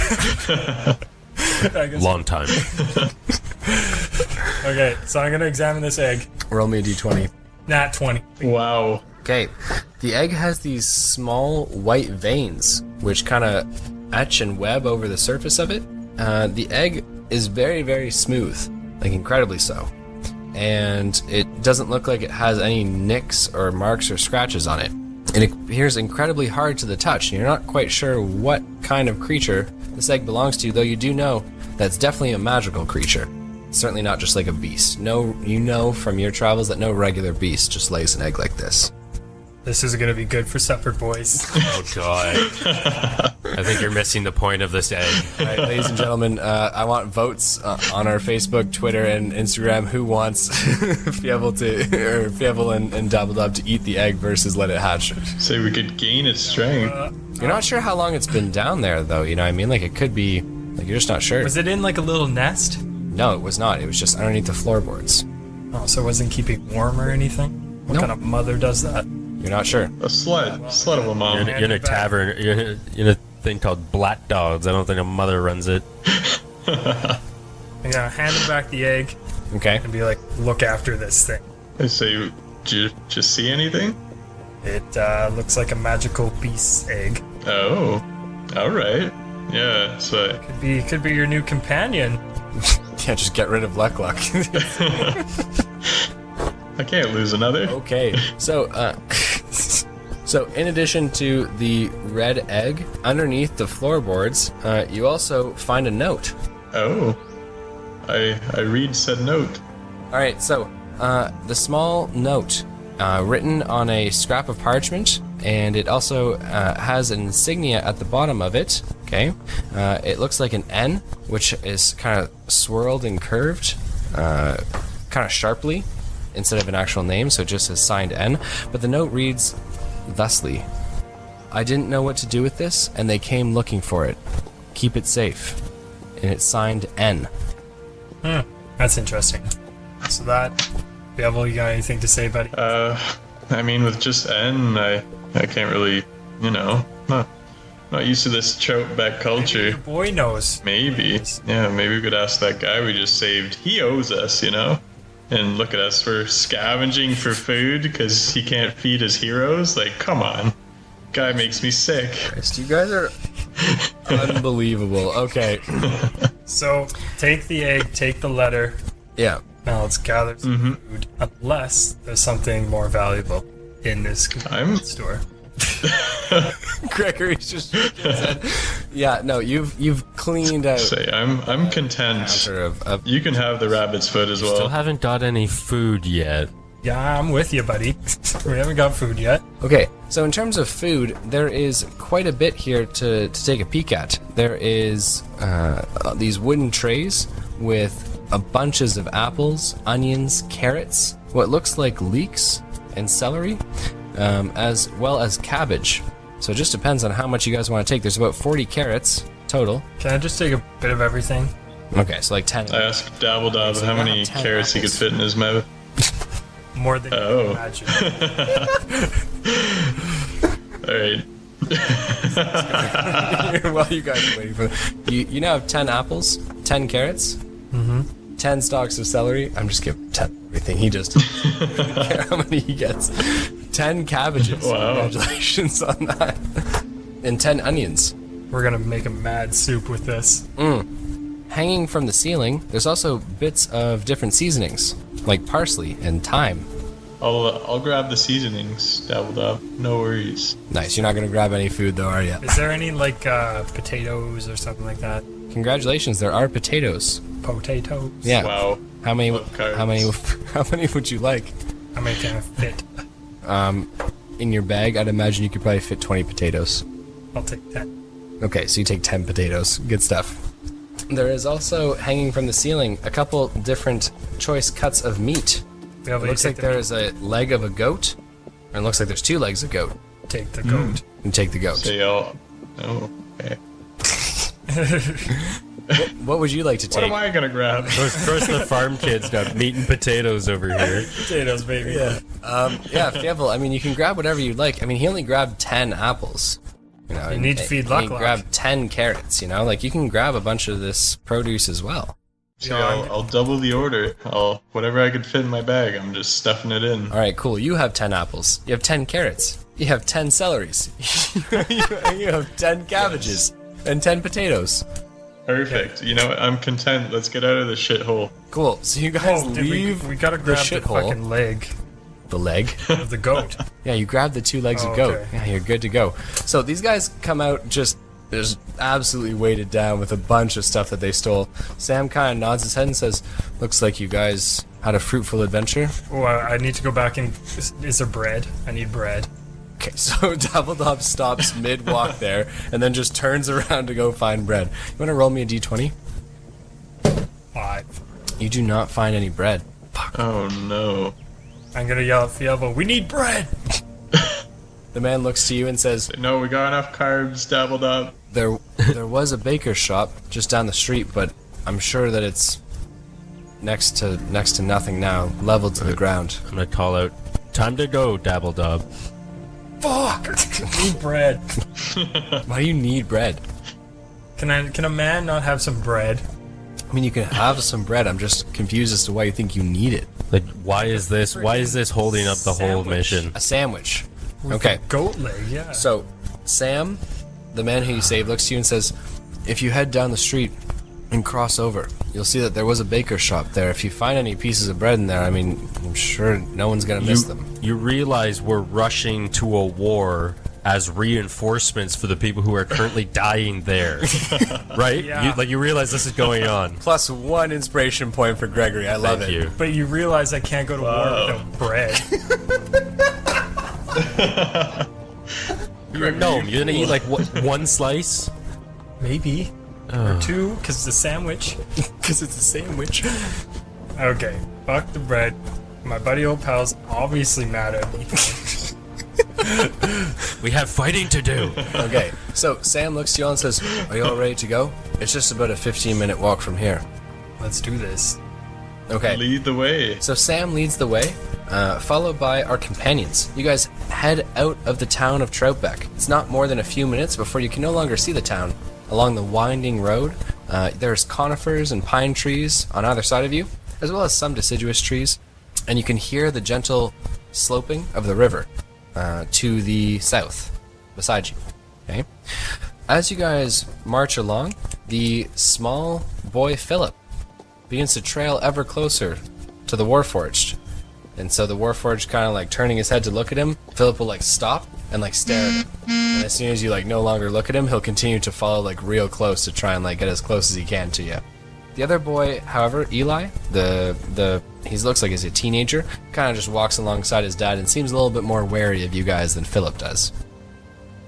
I guess. Long time. Okay, so I'm gonna examine this egg. Roll me a d20. Nat 20. Wow. Okay, the egg has these small white veins, which kind of etch and web over the surface of it. The egg is very, very smooth, like incredibly so. And it doesn't look like it has any nicks or marks or scratches on it. It appears incredibly hard to the touch, and you're not quite sure what kind of creature this egg belongs to, though you do know that's definitely a magical creature. Certainly not just like a beast. No, you know from your travels that no regular beast just lays an egg like this. This is gonna be good for supper, boys. Oh, God. I think you're missing the point of this egg. All right, ladies and gentlemen, I want votes on our Facebook, Twitter, and Instagram. Who wants Fievel and Dabble to eat the egg versus let it hatch? Say we could gain its strength. You're not sure how long it's been down there, though. You know what I mean? Like, it could be... Like, you're just not sure. Was it in like a little nest? No, it was not. It was just underneath the floorboards. Oh, so it wasn't keeping warm or anything? What Nope. kind of mother does that? You're not sure. A slut of a mom. You're in a tavern. You're in a thing called Black Dogs. I don't think a mother runs it. I'm gonna hand him back the egg Okay. and be like, look after this thing. I say, did you see anything? It looks like a magical beast's egg. Oh, all right. Yeah, so Could be your new companion. Yeah, just get rid of Luck. I can't lose another. Okay. So, so in addition to the red egg, underneath the floorboards, you also find a note. Oh, I read said note. All right, so the small note written on a scrap of parchment, and it also has an insignia at the bottom of it. Okay, it looks like an N, which is kind of swirled and curved, kind of sharply, instead of an actual name, so it just says signed N. But the note reads thusly: "I didn't know what to do with this, and they came looking for it. Keep it safe." And it's signed N. That's interesting. So that, Fievel, you got anything to say, buddy? I mean, with just N, I can't really, not used to this trout-back culture. Your boy knows. Maybe. Yeah, maybe we could ask that guy we just saved. He owes us, And look at us, we're scavenging for food because he can't feed his heroes. Like, come on. Guy makes me sick. Christ, you guys are unbelievable. Okay. So, take the egg, take the letter. Yeah. Now let's gather some food. Unless there's something more valuable in this store. Gregory's just shaking his head. Yeah, no, you've cleaned out. Say, I'm content. Of You can have the rabbit's foot as Still well. haven't got any food yet. Yeah, I'm with you, buddy. We haven't got food yet. Okay, so in terms of food, there is quite a bit here to take a peek at. There is these wooden trays with bunches of apples, onions, carrots, what looks like leeks, and celery, as well as cabbage. So it just depends on how much you guys want to take. There's about 40 carrots total. Can I just take a bit of everything? Okay, so like 10. I asked Dabble So how you many got 10 carrots he could apples. fit in his mouth. More than you Oh. can imagine. Alright. While you guys are waiting for you now have 10 apples, 10 carrots, 10 stalks of celery. I'm just giving 10 everything. He just doesn't care how many he gets. 10 cabbages. Wow. Congratulations on that. And 10 onions. We're gonna make a mad soup with this. Hanging from the ceiling, there's also bits of different seasonings, like parsley and thyme. I'll grab the seasonings, Dabble. No worries. Nice. You're not going to grab any food, though, are you? Is there any, like, potatoes or something like that? Congratulations, there are potatoes. Potatoes? Yeah. Wow. How many? Love carrots. How many? How many would you like? How many can I fit? In your bag, I'd imagine you could probably fit 20 potatoes. I'll take 10. Okay, so you take 10 potatoes. Good stuff. There is also, hanging from the ceiling, a couple different choice cuts of meat. It Looks like there is a leg of a goat, and it looks like there's 2 legs of goat. Take the goat. You take the goat. They all. Oh, okay. What would you like to What take? am I gonna grab? Of course, the farm kids got meat and potatoes over here. Potatoes, baby. Yeah, Fievel, I mean, you can grab whatever you'd like. I mean, he only grabbed 10 apples. You know, You need to feed and he Luck. grabbed 10 carrots, you know? Like, you can grab a bunch of this produce as well. So I'll double the order. Whatever I could fit in my bag, I'm just stuffing it in. All right, cool. You have 10 apples. You have 10 carrots. You have 10 celeries. You have 10 cabbages and 10 potatoes. Perfect. You know what? I'm content. Let's get out of this shithole. Cool. So you guys Oh, leave we gotta the grab the shithole. fucking leg The leg. of the goat. Yeah, you grab the 2 legs Oh, of goat. okay. Yeah, you're good to go. So these guys come out just absolutely weighted down with a bunch of stuff that they stole. Sam kind of nods his head and says, "Looks like you guys had a fruitful adventure." Oh, I need to go back and... Is there bread? I need bread. Okay, so Dabble stops mid-walk there and then just turns around to go find bread. You want to roll me a d20? 5. You do not find any bread. Oh no. I'm gonna yell at Fievel, we need bread! The man looks to you and says, No, we got enough carbs dabbled up. there was a baker's shop just down the street, but I'm sure that it's next to nothing now, leveled to the ground. I'm gonna call out, "Time to go, Dabble Dub." Fuck! I need bread. Why do you need bread? Can a man not have some bread? I mean, you can have some bread. I'm just confused as to why you think you need it. Like, why is this holding up the whole Sandwich. mission? A sandwich. Okay. Goat leg, yeah. So, Sam, the man who you saved, looks to you and says, "If you head down the street and cross over, you'll see that there was a baker's shop there. If you find any pieces of bread in there, I mean, I'm sure no one's gonna miss them." You realize we're rushing to a war as reinforcements for the people who are currently dying there, right? Yeah. You realize this is going on. Plus 1 inspiration point for Gregory. I love Thank it. you. But you realize I can't go to war without bread. You're a gnome. You're gonna eat like what, 1 slice? Maybe. Or 2, because it's a sandwich. Because it's a sandwich. Okay, fuck the bread. My buddy old pal's obviously mad at me. We have fighting to do. Okay, so Sam looks to you all and says, "Are you all ready to go? It's just about a 15-minute walk from here." Let's do this. Okay. Lead the way. So Sam leads the way, followed by our companions. You guys head out of the town of Troutbeck. It's not more than a few minutes before you can no longer see the town. Along the winding road, there's conifers and pine trees on either side of you, as well as some deciduous trees, and you can hear the gentle sloping of the river to the south, beside you. Okay. As you guys march along, the small boy Philip begins to trail ever closer to the Warforged. And so the Warforged kind of like turning his head to look at him, Philip will like stop and like stare at him. And as soon as you like no longer look at him, he'll continue to follow like real close to try and like get as close as he can to you. The other boy, however, Eli, he looks like he's a teenager, kind of just walks alongside his dad and seems a little bit more wary of you guys than Philip does.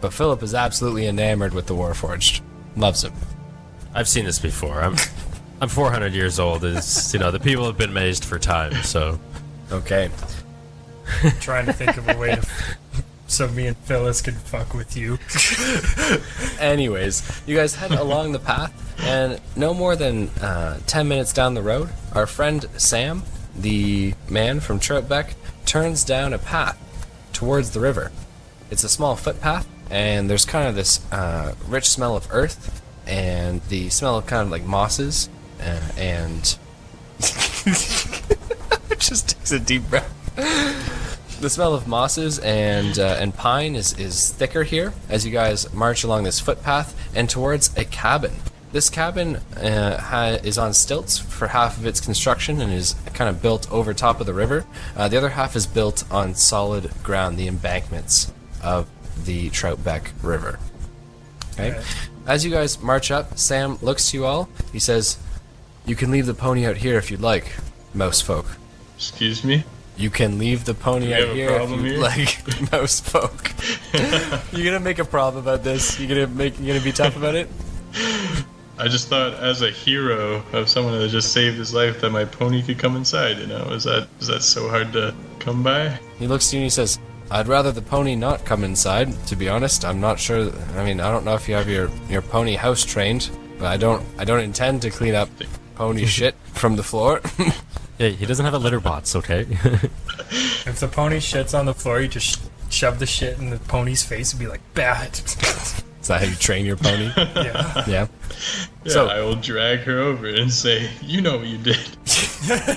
But Philip is absolutely enamored with the Warforged. Loves him. I've seen this before. I'm 400 years old. Is the people have been mazed for time. So Okay. Trying to think of a way to so me and Phyllis could fuck with you. Anyways, you guys head along the path, and no more than 10 minutes down the road, our friend Sam, the man from Troutbeck, turns down a path towards the river. It's a small footpath, and there's kind of this rich smell of earth, and the smell of kind of like mosses, and just takes a deep breath. The smell of mosses and pine is thicker here as you guys march along this footpath and towards a cabin. This cabin is on stilts for half of its construction and is kind of built over top of the river. The other half is built on solid ground, the embankments of the Troutbeck River. Okay. As you guys march up, Sam looks to you all. He says, "You can leave the pony out here if you'd like, mouse folk." Excuse me? You can leave the pony We out have a here if problem you here? like mouse folk. You gonna make a problem about this? You gonna be tough about it? I just thought, as a hero of someone that just saved his life, that my pony could come inside. Is that so hard to come by? He looks to you and he says, I'd rather the pony not come inside, to be honest. I'm not sure. I don't know if you have your pony house trained, but I don't intend to clean up pony shit from the floor. Yeah, he doesn't have a litter box, okay? If the pony shits on the floor, you just shove the shit in the pony's face and be like, bad. Is that how you train your pony? Yeah. Yeah. Yeah, So- I will drag her over and say, you know what you did.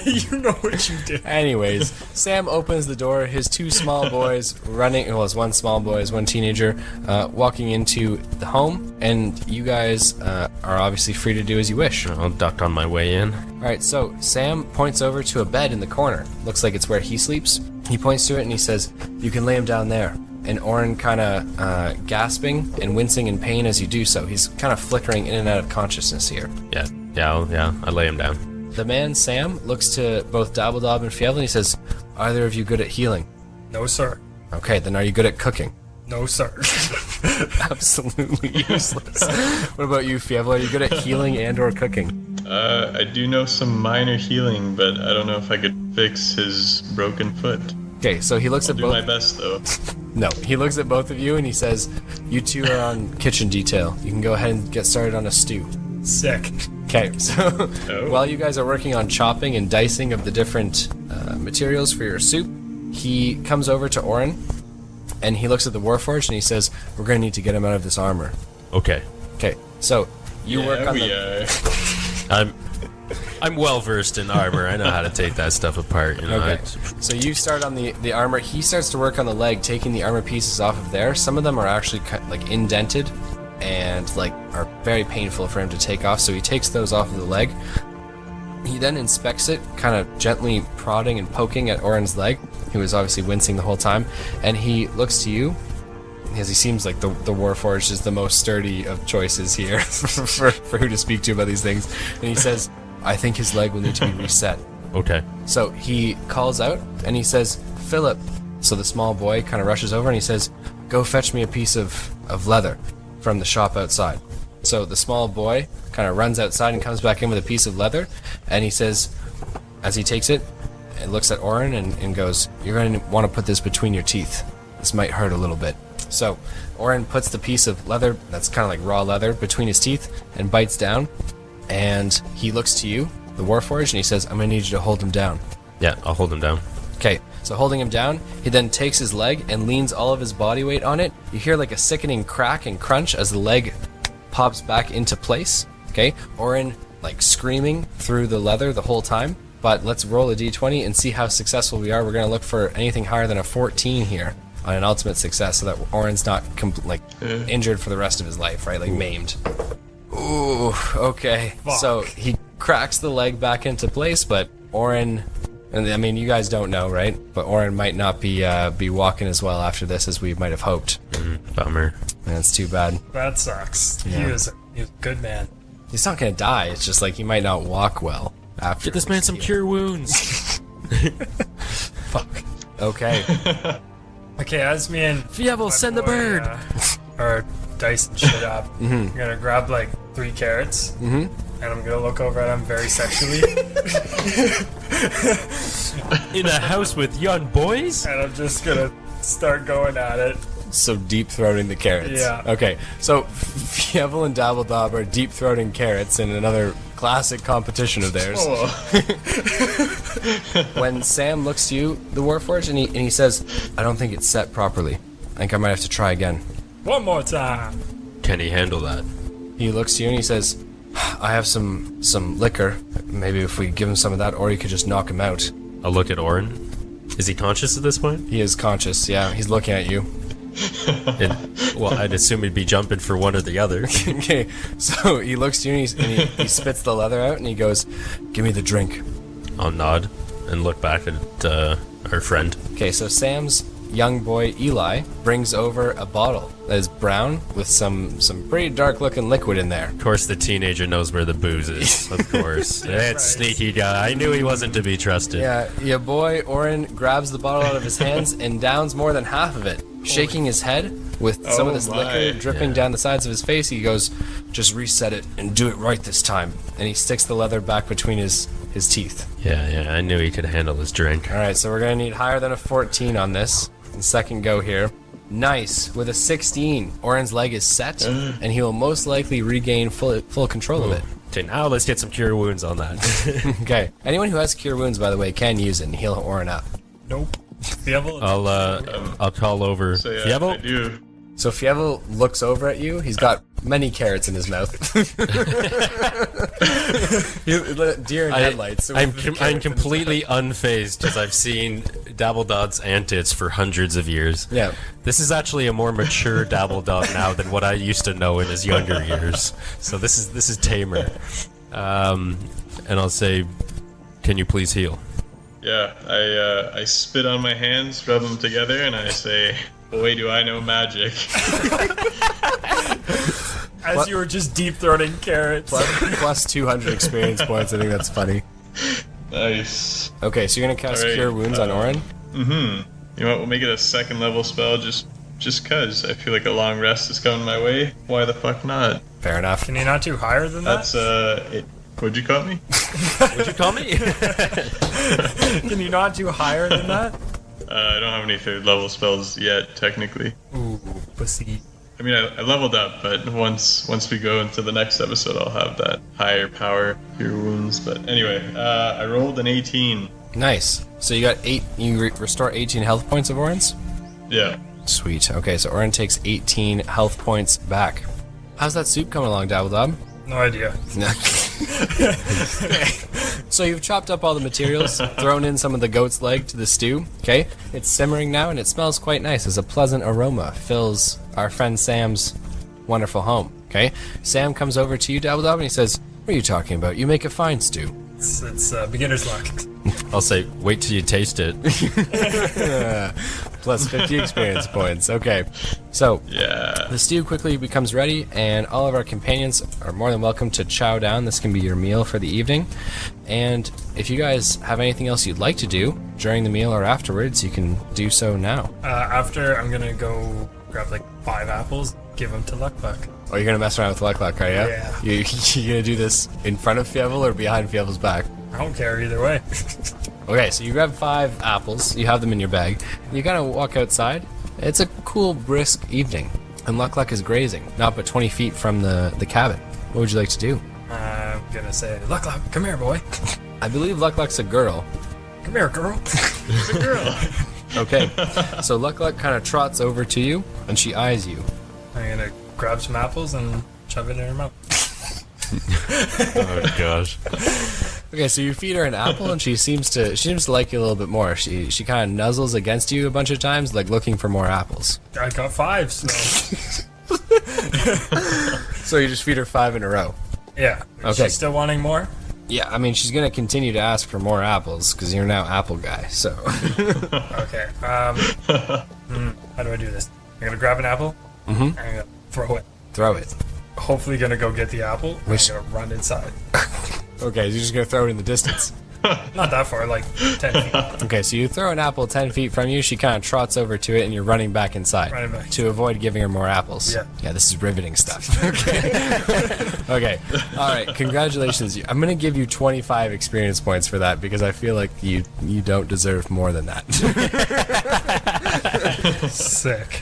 You know what you did. Anyways, Sam opens the door. His two small boys running, well, his one small boy, his one teenager, walking into the home, and you guys are obviously free to do as you wish. I'll duck on my way in. Alright, so Sam points over to a bed in the corner. Looks like it's where he sleeps. He points to it and he says, you can lay him down there. And Orin kind of gasping and wincing in pain as you do so. He's kind of flickering in and out of consciousness here. Yeah, I lay him down. The man, Sam, looks to both Dabble and Fievel and he says, are either of you good at healing? No, sir. Okay, then are you good at cooking? No, sir. Absolutely useless. What about you, Fievel? Are you good at healing and or cooking? I do know some minor healing, but I don't know if I could fix his broken foot. Okay, so he looks I'll at do both. my best, though. No, he looks at both of you and he says, you two are on kitchen detail. You can go ahead and get started on a stew. Sick. Okay, so Oh. while you guys are working on chopping and dicing of the different materials for your soup, he comes over to Orin and he looks at the Warforged and he says, we're going to need to get him out of this armor. Okay. Okay, so you work on we the... are. I'm well versed in armor. I know how to take that stuff apart. You know, Okay. So you start on the armor. He starts to work on the leg, taking the armor pieces off of there. Some of them are actually like indented and like are very painful for him to take off. So he takes those off of the leg. He then inspects it, kind of gently prodding and poking at Orin's leg, who is obviously wincing the whole time. And he looks to you, because he seems like the Warforged is the most sturdy of choices here for who to speak to about these things. And he says, I think his leg will need to be reset. Okay. So he calls out and he says, Philip. So the small boy kind of rushes over and he says, go fetch me a piece of leather from the shop outside. So the small boy kind of runs outside and comes back in with a piece of leather. And he says, as he takes it, and looks at Orin and goes, you're going to want to put this between your teeth. This might hurt a little bit. So Orin puts the piece of leather, that's kind of like raw leather, between his teeth and bites down. And he looks to you, the Warforged, and he says, I'm going to need you to hold him down. Yeah, I'll hold him down. Okay, so holding him down, he then takes his leg and leans all of his body weight on it. You hear like a sickening crack and crunch as the leg pops back into place. Okay, Orin like screaming through the leather the whole time. But let's roll a d20 and see how successful we are. We're going to look for anything higher than a 14 here on an ultimate success so that Orin's not injured for the rest of his life, right? Like maimed. Ooh, okay. Fuck. So he cracks the leg back into place, but Orin, and I mean, you guys don't know, right? But Orin might not be walking as well after this as we might have hoped. Bummer. And it's too bad. That sucks. Yeah. He was a good man. He's not gonna die. It's just like he might not walk well after. Get this man some cure wounds. Fuck. Okay. Okay, as me and Fievel, my send the boy, bird. Are dicing shit up. I'm gonna grab like 3 carrots, and I'm gonna look over at him very sexually, In a house with young boys? and I'm just gonna start going at it. So deep throating the carrots. Yeah. Okay. So Fievel and Dabble are deep throating carrots in another classic competition of theirs. Oh, When Sam looks to you, the Warforged, and he says, I don't think it's set properly. I think I might have to try again. One more time. Can he handle that? He looks to you and he says, I have some liquor. Maybe if we give him some of that, or he could just knock him out. I'll look at Orin. Is he conscious at this point? He is conscious, yeah. He's looking at you. Well, I'd assume he'd be jumping for one or the other. Okay, so he looks to you and he spits the leather out and he goes, give me the drink. I'll nod and look back at our friend. Okay, so Sam's young boy Eli brings over a bottle that is brown with some pretty dark looking liquid in there. Of course, the teenager knows where the booze is. Of course. That sneaky guy. I knew he wasn't to be trusted. Yeah, your boy Orin grabs the bottle out of his hands and downs more than half of it, shaking his head with some of this liquor dripping down the sides of his face. He goes, just reset it and do it right this time. And he sticks the leather back between his teeth. Yeah, I knew he could handle his drink. All right, so we're going to need higher than a 14 on this. The second go here. Nice. With a 16, Orin's leg is set, and he will most likely regain full control of it. Okay, now let's get some cure wounds on that. Okay. Anyone who has cure wounds, by the way, can use it and heal Orin up. Nope. Fievel. I'll call over. So yeah, Fievel? I do. So Fievel looks over at you. He's got many carrots in his mouth. Deer in headlights. I'm completely unfazed because I've seen Dabble Dod's antics for hundreds of years. Yeah. This is actually a more mature Dabble Dod now than what I used to know in his younger years. So this is tamer. And I'll say, can you please heal? Yeah, I spit on my hands, rub them together, and I say, boy, do I know magic. As you were just deep throating carrots. Plus 200 experience points. I think that's funny. Nice. Okay, so you're going to cast Alright, Cure Wounds on Orin? You know what, we'll make it a second level spell just cause. I feel like a long rest is coming my way. Why the fuck not? Fair enough. Can you not do higher than that? That's, what'd you call me? What'd you call me? Can you not do higher than that? I don't have any third level spells yet, technically. Ooh, pussy. I mean, I leveled up, but once we go into the next episode, I'll have that higher power cure wounds. But anyway, I rolled an 18. Nice. So you got 8. You restore 18 health points of Orin's? Yeah. Sweet. Okay, so Orin takes 18 health points back. How's that soup coming along, Dabble Dob? No idea. So you've chopped up all the materials, thrown in some of the goat's leg to the stew, okay? It's simmering now, and it smells quite nice as a pleasant aroma fills our friend Sam's wonderful home, okay? Sam comes over to you, Dabble Dob, and he says, what are you talking about? You make a fine stew. It's beginner's luck. I'll say, wait till you taste it. Plus 50 experience points. Okay. So, Yeah. the stew quickly becomes ready, and all of our companions are more than welcome to chow down. This can be your meal for the evening. And if you guys have anything else you'd like to do during the meal or afterwards, you can do so now. After, I'm gonna go grab like 5 apples, give them to Luck. Oh, you're going to mess around with Luck, are you? Yeah. You're going to do this in front of Fievel or behind Fievel's back? I don't care either way. Okay, so you grab 5 apples. You have them in your bag. You kind of walk outside. It's a cool, brisk evening. And Luck is grazing, not but 20 feet from the cabin. What would you like to do? I'm gonna say, Luck, come here, boy. I believe Luck's a girl. Come here, girl. It's a girl. Okay, so Luck kind of trots over to you, and she eyes you. I'm gonna grab some apples and shove it in her mouth. Oh gosh. Okay, so you feed her an apple, and she seems to like you a little bit more. She kind of nuzzles against you a bunch of times, like looking for more apples. I got 5, so So you just feed her 5 in a row. yeah. Okay. Is she still wanting more? Yeah, I mean, she's going to continue to ask for more apples, because you're now apple guy, so... Okay. How do I do this? I'm gonna grab an apple. Mm-hmm. I'm gonna throw it. Throw it. Hopefully, gonna go get the apple. Which- I'm gonna run inside. Okay, so you're just going to throw it in the distance. Not that far, like 10 feet. Okay, so you throw an apple 10 feet from you, she kind of trots over to it, and you're running back inside. Running back. To avoid giving her more apples. Yeah. Yeah, this is riveting stuff. Okay. Okay. All right, congratulations. I'm going to give you 25 experience points for that, because I feel like you don't deserve more than that. Sick.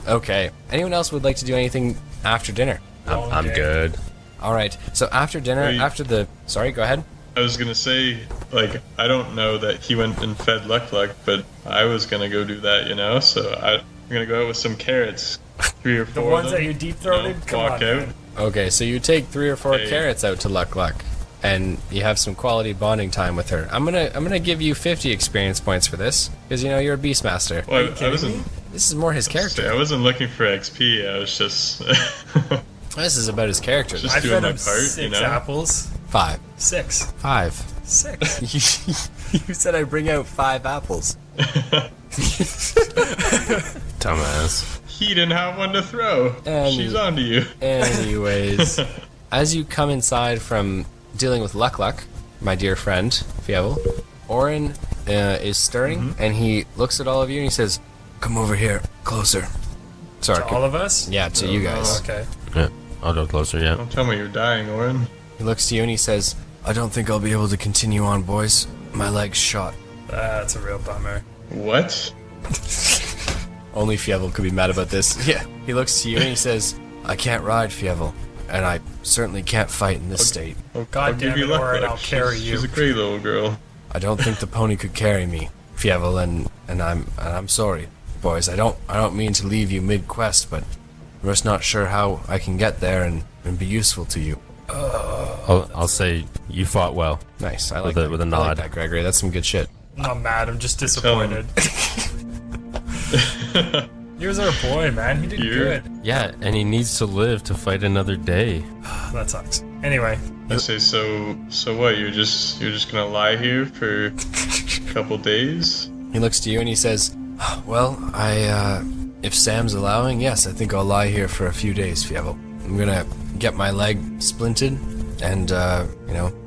Okay. Anyone else would like to do anything after dinner? I'm Okay. good. All right. So after dinner, Wait. Sorry, go ahead. I was gonna say, like, I don't know that he went and fed Luck, but I was gonna go do that, you know? So I'm gonna go out with some carrots. 3 or 4 The of ones them, that you deep-throated? Come walk on, out. man. Okay, so you take 3 or 4 Hey. carrots out to Luck, and you have some quality bonding time with her. I'm gonna give you 50 experience points for this, because you know you're a Beastmaster. Well, I wasn't. This is more his character. I wasn't looking for XP. I was just. This is about his character. Just I doing fed my him part, 6 you know? apples. 5. 6. 5. 6. You said I'd bring out 5 apples. Dumbass. He didn't have one to throw. She's on to you. Anyways, as you come inside from dealing with Luck, my dear friend, Fievel, Orin is stirring, and he looks at all of you and he says, "Come over here, closer." Sorry, To all of us? yeah, to you guys. Okay. Yeah, I'll go closer, yeah. Don't tell me you're dying, Orin. He looks to you and he says, "I don't think I'll be able to continue on, boys. My leg's shot." That's a real bummer. What? Only Fievel could be mad about this. Yeah. He looks to you and he says, "I can't ride, Fievel, and I certainly can't fight in this state. I'll God give damn you it, luck, Orin, Luck. I'll carry you." She's a great little girl. I don't think the pony could carry me, Fievel, and I'm sorry, boys. I don't mean to leave you mid-quest, but I'm just not sure how I can get there and be useful to you." I'll say you fought well. Nice. I like With a- that. with a I like nod. that, Gregory. That's some good shit. I'm not mad, I'm just disappointed. He was our boy, man. He did good. Yeah, and he needs to live to fight another day. That sucks. Anyway, I say, so what? You're just gonna lie here for a couple days? He looks to you and he says, "Well, if Sam's allowing, yes, I think I'll lie here for a few days, Fievel. I'm gonna get my leg splinted and,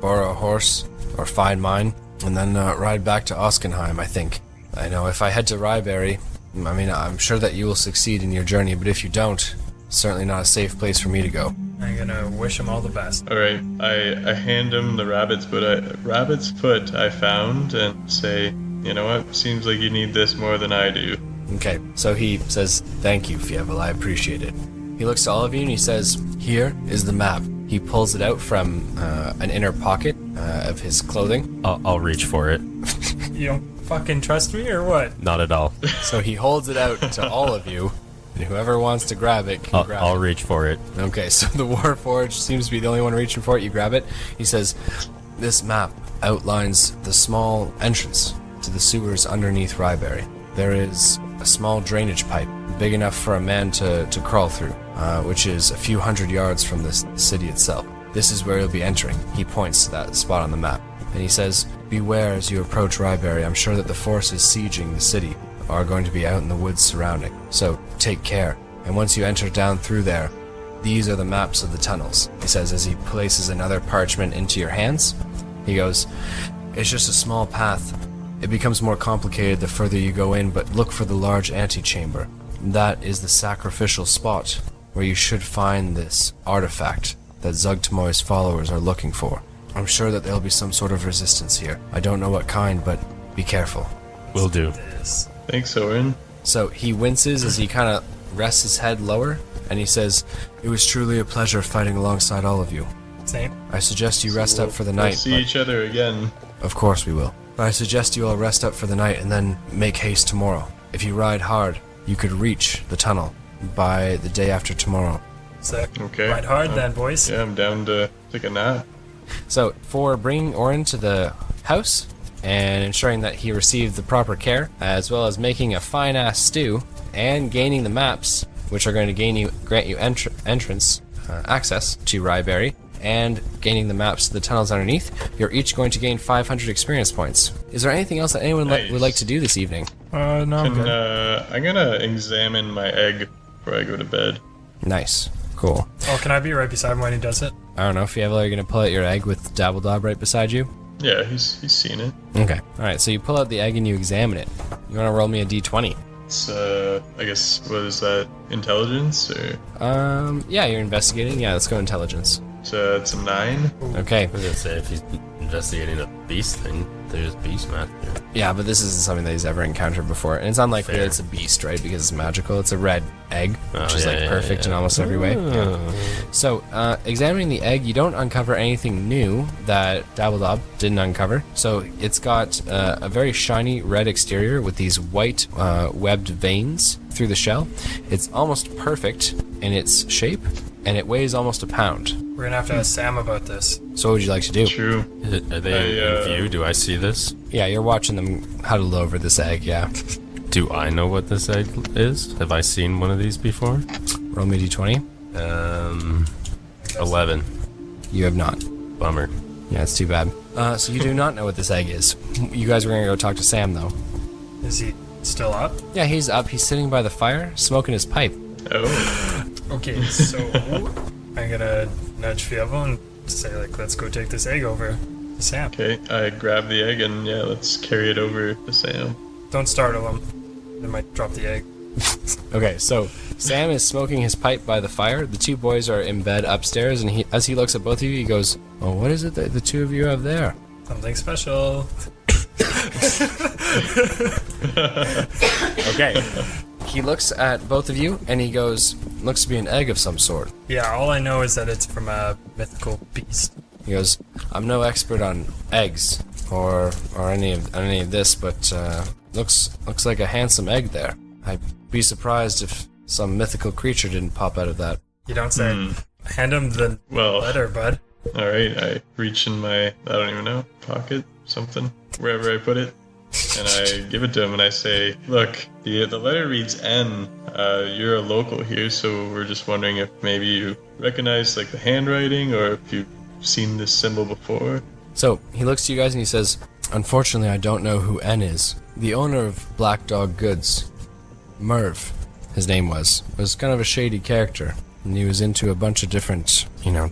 borrow a horse or find mine and then ride back to Oskenheim, I think. I know if I head to Ryberry, I'm sure that you will succeed in your journey, but if you don't, it's certainly not a safe place for me to go." I'm gonna wish him all the best. All right, I hand him the rabbit's foot I found and say, "You know what? Seems like you need this more than I do." Okay, so he says, "Thank you, Fievel, I appreciate it." He looks to all of you and he says, "Here is the map." He pulls it out from an inner pocket of his clothing. I'll reach for it. You don't fucking trust me or what? Not at all. So he holds it out to all of you, and whoever wants to grab it can grab I'll it. reach for it. Okay, so the Warforged seems to be the only one reaching for it. You grab it. He says, "This map outlines the small entrance to the sewers underneath Ryberry. There is a small drainage pipe, big enough for a man to crawl through, which is a few hundred yards from the city itself. This is where you'll be entering." He points to that spot on the map. And he says, "Beware as you approach Ryberry. I'm sure that the forces sieging the city are going to be out in the woods surrounding. So take care. And once you enter down through there, these are the maps of the tunnels." He says as he places another parchment into your hands. He goes, "It's just a small path. It becomes more complicated the further you go in, but look for the large antechamber. That is the sacrificial spot where you should find this artifact that Zugtamoy's followers are looking for. I'm sure that there'll be some sort of resistance here. I don't know what kind, but be careful." Will do. This. Thanks, Orin. So he winces as he kind of rests his head lower, and he says, "It was truly a pleasure fighting alongside all of you. Same. I suggest you rest up for the We'll night." see but- each other again. Of course we will. But I suggest you all rest up for the night and then make haste tomorrow. If you ride hard, you could reach the tunnel by the day after tomorrow. Sick. Okay. Ride hard then, boys. Yeah, I'm down to take a nap. So, for bringing Orin to the house and ensuring that he received the proper care, as well as making a fine-ass stew and gaining the maps, which are going to grant you entrance access to Ryberry, and gaining the maps to the tunnels underneath, you're each going to gain 500 experience points. Is there anything else that anyone Nice. would like to do this evening? No, I'm good. I'm gonna examine my egg before I go to bed. Nice. Cool. Oh, can I be right beside him when he does it? I don't know, Fievel, are you going to pull out your egg with Dabble right beside you? Yeah, he's seen it. Okay. Alright, so you pull out the egg and you examine it. You want to roll me a d20? It's I guess, what is that? Intelligence or? Yeah, you're investigating. Yeah, let's go intelligence. So it's a 9. Okay. I was gonna say, if he's investigating a beast thing, there's Beastmaster. Yeah, but this isn't something that he's ever encountered before. And it's unlikely Fair. that it's a beast, right? Because it's magical. It's a red egg, which is yeah, like yeah, perfect in yeah. almost every way. Yeah. So, examining the egg, you don't uncover anything new that Dabble didn't uncover. So, it's got a very shiny red exterior with these white webbed veins through the shell. It's almost perfect in its shape, and it weighs almost a pound. We're gonna have to ask Sam about this. So, what would you like to do? True. Are they in view? Do I see this? Yeah, you're watching them huddle over this egg, yeah. Do I know what this egg is? Have I seen one of these before? Roll me a d20. 11. You have not. Bummer. Yeah, it's too bad. So you do not know what this egg is. You guys were going to go talk to Sam, though. Is he still up? Yeah, he's up. He's sitting by the fire, smoking his pipe. Oh. Okay, so I'm gonna nudge Fievel and say, like, let's go take this egg over to Sam. Okay, I grab the egg and yeah, let's carry it over to Sam. Don't startle him. They might drop the egg. Okay, so Sam is smoking his pipe by the fire. The two boys are in bed upstairs, and as he looks at both of you, he goes, "Oh, what is it that the two of you have there?" Something special. Okay. He looks at both of you, and he goes, "Looks to be an egg of some sort." Yeah, all I know is that it's from a mythical beast. He goes, "I'm no expert on eggs or any of this, but looks like a handsome egg there. I'd be surprised if some mythical creature didn't pop out of that." You don't say. Hand him the letter, bud. Alright, I reach in my, I don't even know, pocket, something, wherever I put it, and I give it to him and I say, "Look, the letter reads N. You're a local here, so we're just wondering if maybe you recognize like the handwriting or if you've seen this symbol before." So he looks to you guys and he says, "Unfortunately, I don't know who N is. The owner of Black Dog Goods, Merv, his name was kind of a shady character. And he was into a bunch of different,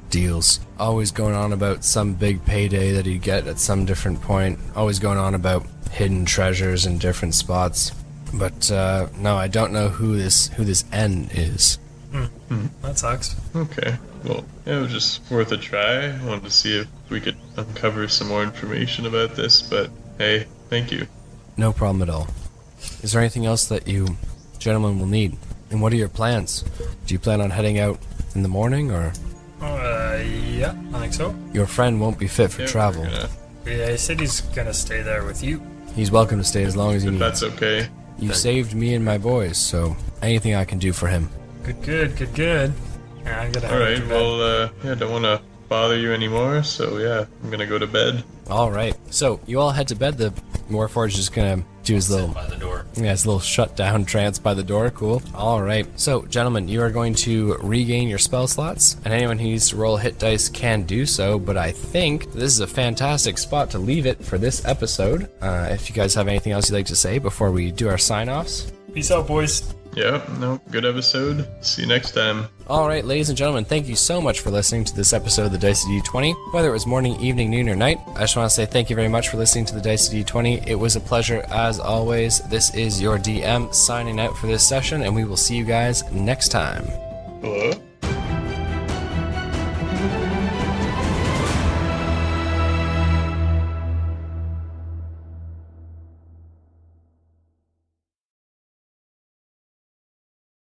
deals. Always going on about some big payday that he'd get at some different point. Always going on about hidden treasures in different spots. But no, I don't know who this N is." That sucks. Okay, well, it was just worth a try. I wanted to see if we could uncover some more information about this, but hey, thank you. No problem at all. Is there anything else that you gentlemen will need? And what are your plans? Do you plan on heading out in the morning, or? Yeah, I think so. Your friend won't be fit for travel. Yeah, he said he's gonna stay there with you. He's welcome to stay as long as he If needs. that's okay. You saved me and my boys, so anything I can do for him. Good. Yeah, I'm gonna Alright, well, don't want to bother you anymore, so yeah, I'm gonna go to bed. All right. So you all head to bed. The Warforged is just gonna do his little By the door. his little shutdown trance by the door. Cool. All right. So, gentlemen, you are going to regain your spell slots, and anyone who needs to roll hit dice can do so. But I think this is a fantastic spot to leave it for this episode. If you guys have anything else you'd like to say before we do our sign-offs. Peace out, boys. Yeah, no, good episode. See you next time. All right, ladies and gentlemen, thank you so much for listening to this episode of the Dicey D20. Whether it was morning, evening, noon, or night, I just want to say thank you very much for listening to the Dicey D20. It was a pleasure as always. This is your DM signing out for this session, and we will see you guys next time. Hello?